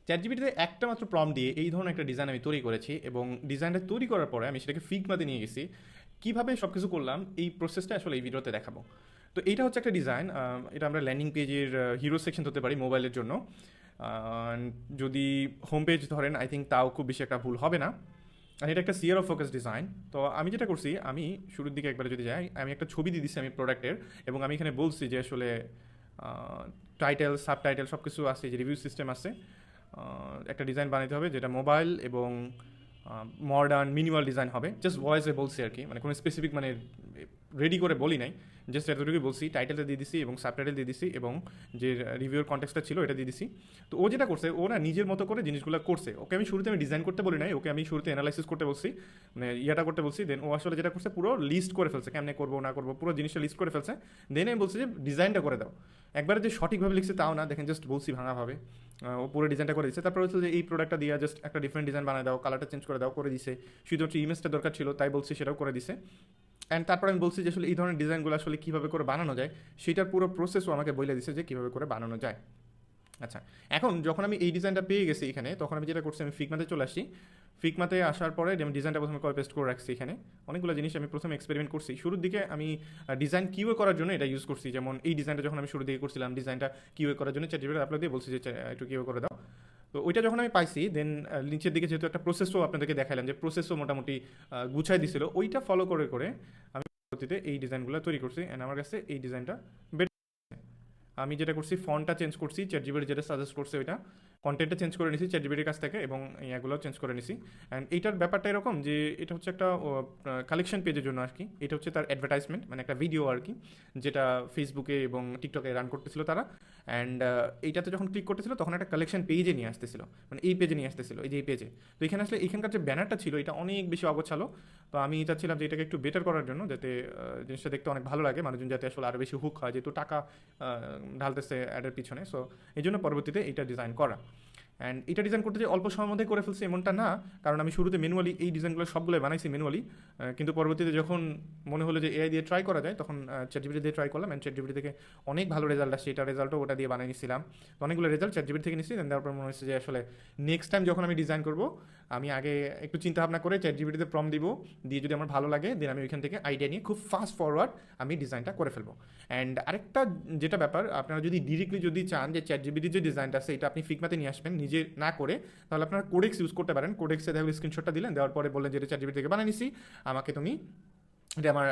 চ্যাটজিপিটিতে একটা মাত্র প্রম্পট দিয়ে এই ধরনের একটা ডিজাইন আমি তৈরি করেছি, এবং ডিজাইনটা তৈরি করার পরে আমি সেটাকে ফিগমাতে নিয়ে গেছি। কীভাবে সব কিছু করলাম এই প্রসেসটা আসলে এই ভিডিওতে দেখাবো। তো এইটা হচ্ছে একটা ডিজাইন, এটা আমরা ল্যান্ডিং পেজের হিরো সেকশন ধরতে পারি মোবাইলের জন্য। যদি হোম পেজ ধরেন আই থিঙ্ক তাও খুব বেশি একটা ভুল হবে না। আর এটা একটা সিয়ার অফ ফোকাস ডিজাইন। তো আমি যেটা করছি, আমি শুরুর দিকে একবার যদি যাই, আমি একটা ছবি দিয়ে দিচ্ছি আমি প্রোডাক্টের, এবং আমি এখানে বলছি যে আসলে টাইটেল সাব টাইটেল সব কিছু আছে, যে রিভিউ সিস্টেম আছে। একটা ডিজাইন বানাতে হবে যেটা মোবাইল এবং মডার্ন মিনিমাল ডিজাইন হবে। জাস্ট ভয়েসে বলছি আর কি, মানে কোনো স্পেসিফিক মানে রেডি করে বলি নাই, জাস্ট এতটুকুই বলছি। টাইটেলটা দিয়ে দিছি এবং সাবটাইটেল দিয়ে দিছি, এবং যে রিভিউর কন্টেক্সটটা ছিল এটা দিয়ে দিছি। তো ও যেটা করছে, ও না নিজের মতো করে জিনিসগুলো করছে। ওকে আমি শুরুতে আমি ডিজাইন করতে বলি নাই, ওকে আমি শুরুতে অ্যানালাইসিস করতে বলছি, মানে ইয়াটা করতে বলছি। দেন ও আসলে যেটা করছে পুরো লিস্ট করে ফেলছে, কেমনে করবো না করবো পুরো জিনিসটা লিস্ট করে ফেলছে। দেন আমি বলছি যে ডিজাইনটা করে দাও। একবারে যে সঠিকভাবে লিখছে তাও না, দেখেন জাস্ট বলছি ভাঙাভাবে। ও পুরো ডিজাইনটা করে দিচ্ছে। তারপর হচ্ছে যে এই প্রোডাক্টটা দিয়ে জাস্ট একটা ডিফারেন্ট ডিজাইন বানায় দাও, কালারটা চেঞ্জ করে দাও, করে দিছে। শুধু হচ্ছে ইমেজটা দরকার ছিল তাই বলছি, সেটাও করে দিছে। অ্যান্ড তারপর আমি বলছি যে আসলে এই ধরনের ডিজাইনগুলো আসলে কীভাবে করে বানানো যায়, সেটার পুরো প্রসেসও আমাকে বলে দিছে যে কীভাবে করে বানানো যায়। আচ্ছা, এখন যখন আমি এই ডিজাইনটা পেয়ে গেছি এখানে, তখন আমি যেটা করছি, আমি ফিগমাতে চলে আসছি। ফিগমাতে আসার পরে আমি ডিজাইনটা প্রথমে কপি পেস্ট করে রাখছি। এখানে অনেকগুলো জিনিস আমি প্রথমে এক্সপেরিমেন্ট করছি। শুরুর দিকে আমি ডিজাইন কিউএ করার জন্য এটা ইউজ করছি। যেমন এই ডিজাইনটা যখন আমি শুরু দিকে করছিলাম, ডিজাইনটা কিউএ করার জন্য চ্যাটজিপিটি আপলোড দিয়ে বলছি যে একটু কিউএ করে দাও। তো ওইটা যখন আমি পাইছি, দেন নিচের দিকে যেহেতু একটা প্রসেসও আপনাদেরকে দেখালাম, যে প্রসেসও মোটামুটি গুছাই দিছিল, ওইটা ফলো করে করে আমি পরবর্তীতে এই ডিজাইনগুলো তৈরি করছি। অ্যান্ড আমার কাছে এই ডিজাইনটা বেটার। আমি যেটা করছি, ফন্টটা চেঞ্জ করছি, চ্যাটজিপিটি যেটা সাজেস্ট করছে ওইটা। কন্টেন্টটা চেঞ্জ করে নিছি চ্যাটজিপিটির কাছ থেকে, এবং এগুলোও চেঞ্জ করে নিছি। অ্যান্ড এইটার ব্যাপারটা এরকম যে এটা হচ্ছে একটা কালেকশন পেজের জন্য আর কি। এটা হচ্ছে তার অ্যাডভার্টাইজমেন্ট, মানে একটা ভিডিও আর কি, যেটা ফেসবুকে এবং টিকটকে রান করতেছিল তারা। অ্যান্ড এইটাতে যখন ক্লিক করতেছিল তখন একটা কালেকশন পেজে নিয়ে আসতেছিল, মানে এই পেজে নিয়ে আসতেছিল, এই যে এই পেজে। তো এখানে আসলে এখানকার যে ব্যানারটা ছিল এটা অনেক বেশি অগোছালো। তো আমি চাচ্ছিলাম যে এটাকে একটু বেটার করার জন্য, যাতে জিনিসটা দেখতে অনেক ভালো লাগে, মানুষজন যাতে আসলে আরও বেশি হুক হয়, যেহেতু টাকা ঢালতেছে অ্যাডের পিছনে। সো এই জন্য পরবর্তীতে এইটা ডিজাইন করা। অ্যান্ড এটা ডিজাইন করতে যে অল্প সময়ের মধ্যে করে ফেলছি এমনটা না, কারণ আমি শুরুতে ম্যানুয়ালি এই ডিজাইনগুলো সবগুলো বানাইছি ম্যানুয়ালি। কিন্তু পরবর্তীতে যখন মনে হলো যে এআই দিয়ে ট্রাই করা যায়, তখন চ্যাটজিপিটি দিয়ে ট্রাই করলাম। অ্যান্ড চ্যাটজিপিটি থেকে অনেক ভালো রেজাল্ট আসছে। এটা রেজাল্টও ওটা দিয়ে বানিয়ে নিয়েছিলাম। তো অনেকগুলো রেজাল্ট চ্যাটজিপিটি থেকে নিচ্ছি। দেন তারপর মনে হচ্ছে যে আসলে নেক্সট টাইম যখন আমি ডিজাইন করবো, আমি আগে একটু চিন্তা ভাবনা করে চ্যাটজিপিটিতে প্রম্পট দিব, দিয়ে যদি আমার ভালো লাগে দেন আমি ওইখান থেকে আইডিয়া নিয়ে খুব ফাস্ট ফরওয়ার্ড আমি ডিজাইনটা করে ফেলবো। অ্যান্ড আরেকটা যেটা ব্যাপার, আপনারা যদি ডিরেক্টলি যদি চান যে চ্যাটজিপিটির যে ডিজাইনটা আছে এটা আপনি ফিগমাতে নিয়ে আসবেন নিজে না করে, তাহলে আপনারা কোডেক্স ইউজ করতে পারেন। কোডেক্সে দেখো স্ক্রিনশটটা দিলেন, দেওয়ার পরে বললেন যে এটা চ্যাটজিপিটি থেকে বানিয়ে নিছি, আমাকে তুমি এটা আমার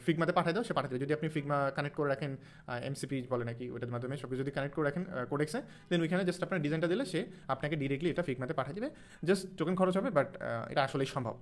ফিগমাতে পাঠিয়ে দাও। সে পাঠিয়ে দেবে। যদি আপনি ফিগমা কানেক্ট করে রাখেন, এমসিপি বলে নাকি, ওটার মাধ্যমে সব কিছু যদি কানেক্ট করে রাখেন কোডেক্সে, দেন ওইখানে জাস্ট আপনার ডিজাইনটা দিলে সে আপনাকে ডিরেক্টলি এটা ফিগমাতে পাঠিয়ে দেবে। জাস্ট টোকেন খরচ হবে, বাট এটা আসলেই সম্ভব।